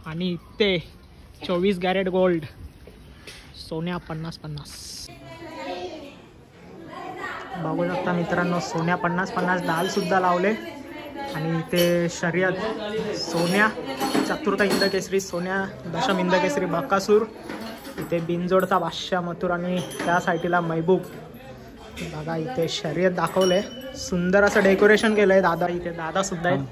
आणि ते 24 crate gold सोन्या 50-50 बघू शकता मित्रांनो. सोन्या 50-50 दाल सुद्धा लावले. आणि इथे शर्यत सोन्या चतुर्थ इंदकेसरी, सोन्या दशम इंदकेसरी बकासूर, इथे बिनजोडचा बादशाह मथुर आणि त्या साईडला महबूब. बघा इथे शर्यत दाखवले. सुंदर असं डेकोरेशन केलंय. दादा इथे दादा सुद्धा आहेत.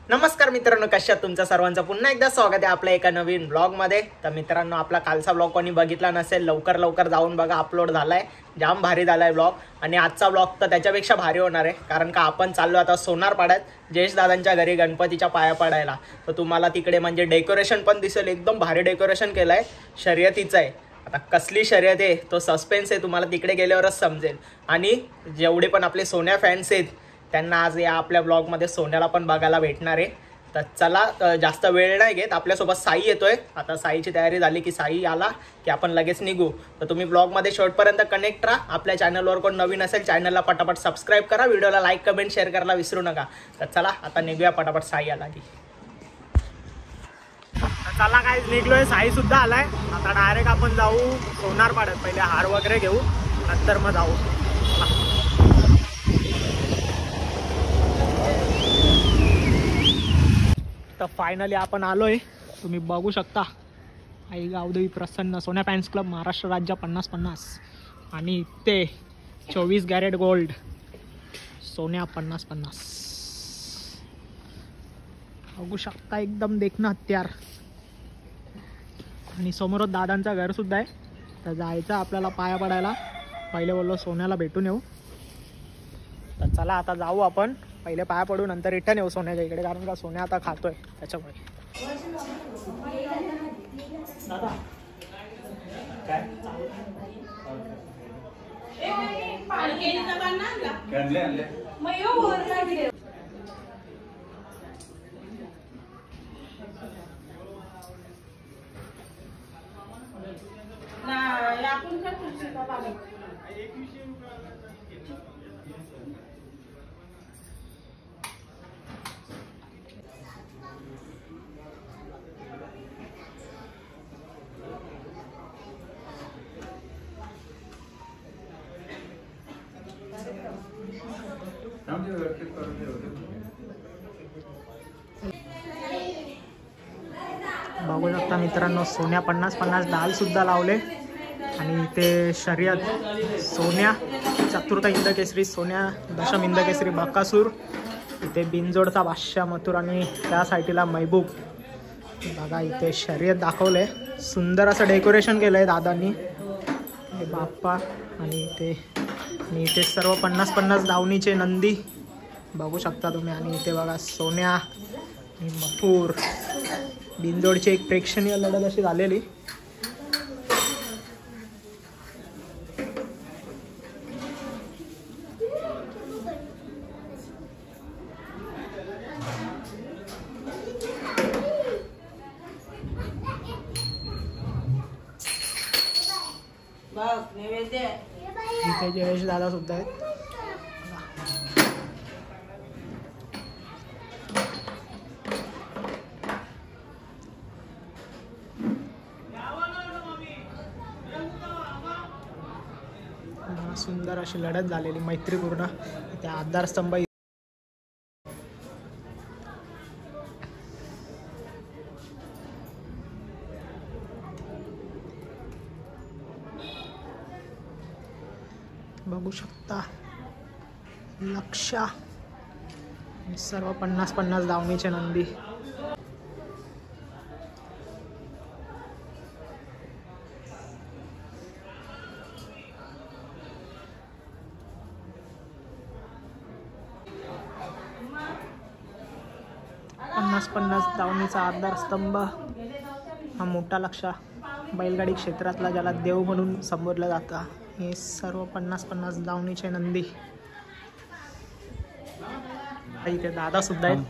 नमस्कार मित्रांनो, कशा तुमचं सर्वांचं पुन्हा एकदा स्वागत आहे आपल्या एका नवीन ब्लॉगमध्ये. तर मित्रांनो, आपला कालचा ब्लॉग कोणी बघितला नसेल लवकर जाऊन बघा. अपलोड झालाय, जाम भारी झालाय ब्लॉग. आणि आजचा ब्लॉग तर त्याच्यापेक्षा भारी होणार आहे, कारण का आपण चाललो आता सोनारपाड्यात जयेश दादांच्या घरी गणपतीच्या पाया पडायला. तर तुम्हाला तिकडे म्हणजे डेकोरेशन पण दिसेल, एकदम भारी डेकोरेशन केलंय. शर्यतीचं आहे. आता कसली शर्यत आहे तो सस्पेन्स आहे, तुम्हाला तिकडे गेल्यावरच समजेल. आणि जेवढे पण आपले सोन्या फॅन्स आहेत त्यांना आज या आपल्या ब्लॉगमध्ये सोन्याला पण बघायला भेटणार आहे. तर चला, जास्त वेळ नाही घेत. आपल्यासोबत साई येतोय. आता साईची तयारी झाली की साई आला की आपण लगेच निघू. तर तुम्ही ब्लॉगमध्ये शेवटपर्यंत कनेक्ट राहा. आपल्या चॅनलवर कोण नवीन असेल चॅनलला पटापट सबस्क्राईब करा. व्हिडिओला लाईक कमेंट शेअर करायला विसरू नका. तर चला आता निघूया पटापट. साई आला की चला काय निघलोय. साई सुद्धा आलाय. आता डायरेक्ट आपण जाऊ सोनारपाड्यात. पहिले हार वगैरे घेऊ, नंतर मग जाऊ. तर फायनली आपण आलोय. तुम्ही बघू शकता. आई गावदेवी प्रसन्न सोन्या फॅन्स क्लब महाराष्ट्र राज्य 50-50 आणि ते 24 कॅरेट गोल्ड सोन्या 50-50 बघू शकता. एकदम देखणं हत्यार. आणि समोरच दादांचं घर सुद्धा आहे. तर जायचं आपल्याला पाया पडायला. पहिले बोललो सोन्याला भेटून येऊ. तर चला आता जाऊ आपण. पहिले पाया पडू, नंतर रिटर्न येऊ सोन्याच्या इकडे, कारण का सोन्या आता खातोय त्याच्यामुळे. दादा काय बघू शकता मित्रांनो. सोन्या 50-50 दाल सुद्धा लावले. आणि इथे शर्यत सोन्या चतुर्थ इंदकेसरी, सोन्या दशम इंदकेसरी बकासूर, इथे बिनजोडचा बादशाह मथुर आणि त्या साईडला महबूब. बघा इथे शर्यत दाखवले. सुंदर असं डेकोरेशन केलंय दादांनी. हे बाप्पा आणि इथे सर्व 50-50 धावणीचे नंदी बघू शकता तुम्ही. आणि इथे बघा सोन्या आणि मथुर. बिनजोडची एक प्रेक्षणीय लढत अशी झालेली. इथे जयेश दादा सुद्धा आहेत. सुंदर अशी लढत झालेली, मैत्रीपूर्ण. इथे आधारस्तंभ बघू शकता. लक्षा सर्व 50-50 धावणीचे नंदी. पन्नास धावणीचा आधारस्तंभ हा मोठा लक्षा. बैलगाडी क्षेत्रातला ज्याला देव म्हणून संबोधलं जातं. हे सर्व 50-50 धावणीचे नंदी. इथे दादा सुद्धा आहेत.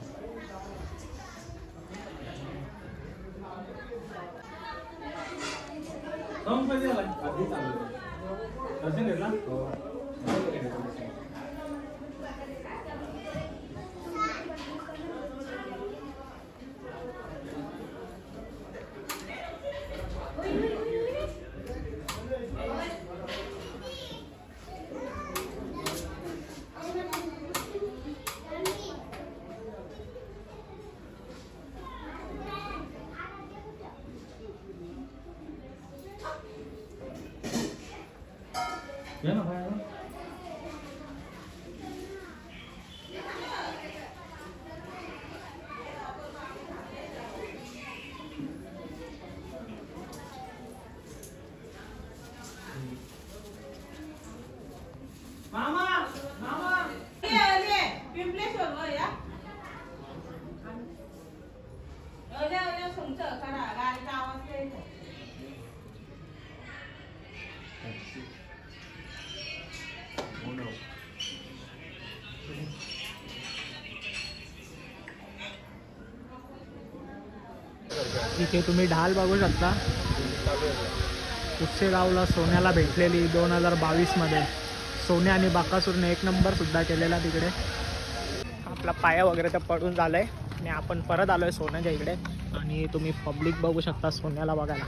इथे तुम्ही ढाल बघू शकता. कुसेगावला सोन्याला भेटलेली 2022 मध्ये. सोन्या आणि बाकासूरने 1 नंबर सुद्धा केलेला तिकडे. आपला पाया वगैरे तर पडून झालंय आणि आपण परत आलोय सोन्याच्या इकडे. आणि तुम्ही पब्लिक बघू शकता सोन्याला बघायला.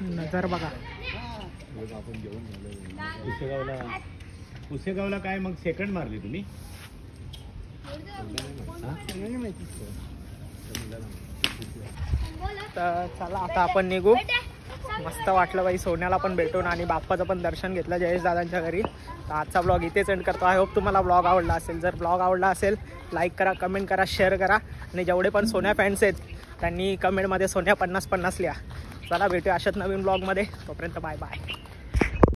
नजर बघा. कुसेगावला काय मग सेकंड मारली तुम्ही? तर चला आता आपण निघू. मस्त वाटलं बाई सोन्याला पण भेटून आणि बाप्पाचं पण दर्शन घेतलं जयेश दादांच्या घरी. तर आजचा ब्लॉग इथेच एंड करतो. आय होप तुम्हाला ब्लॉग आवडला असेल. जर ब्लॉग आवडला असेल लाईक करा, कमेंट करा, शेअर करा आणि जेवढे पण सोन्या फॅन्स आहेत त्यांनी कमेंटमध्ये सोन्या 50-50 लिहा. चला भेटूया अशाच नवीन ब्लॉगमध्ये. तोपर्यंत बाय बाय.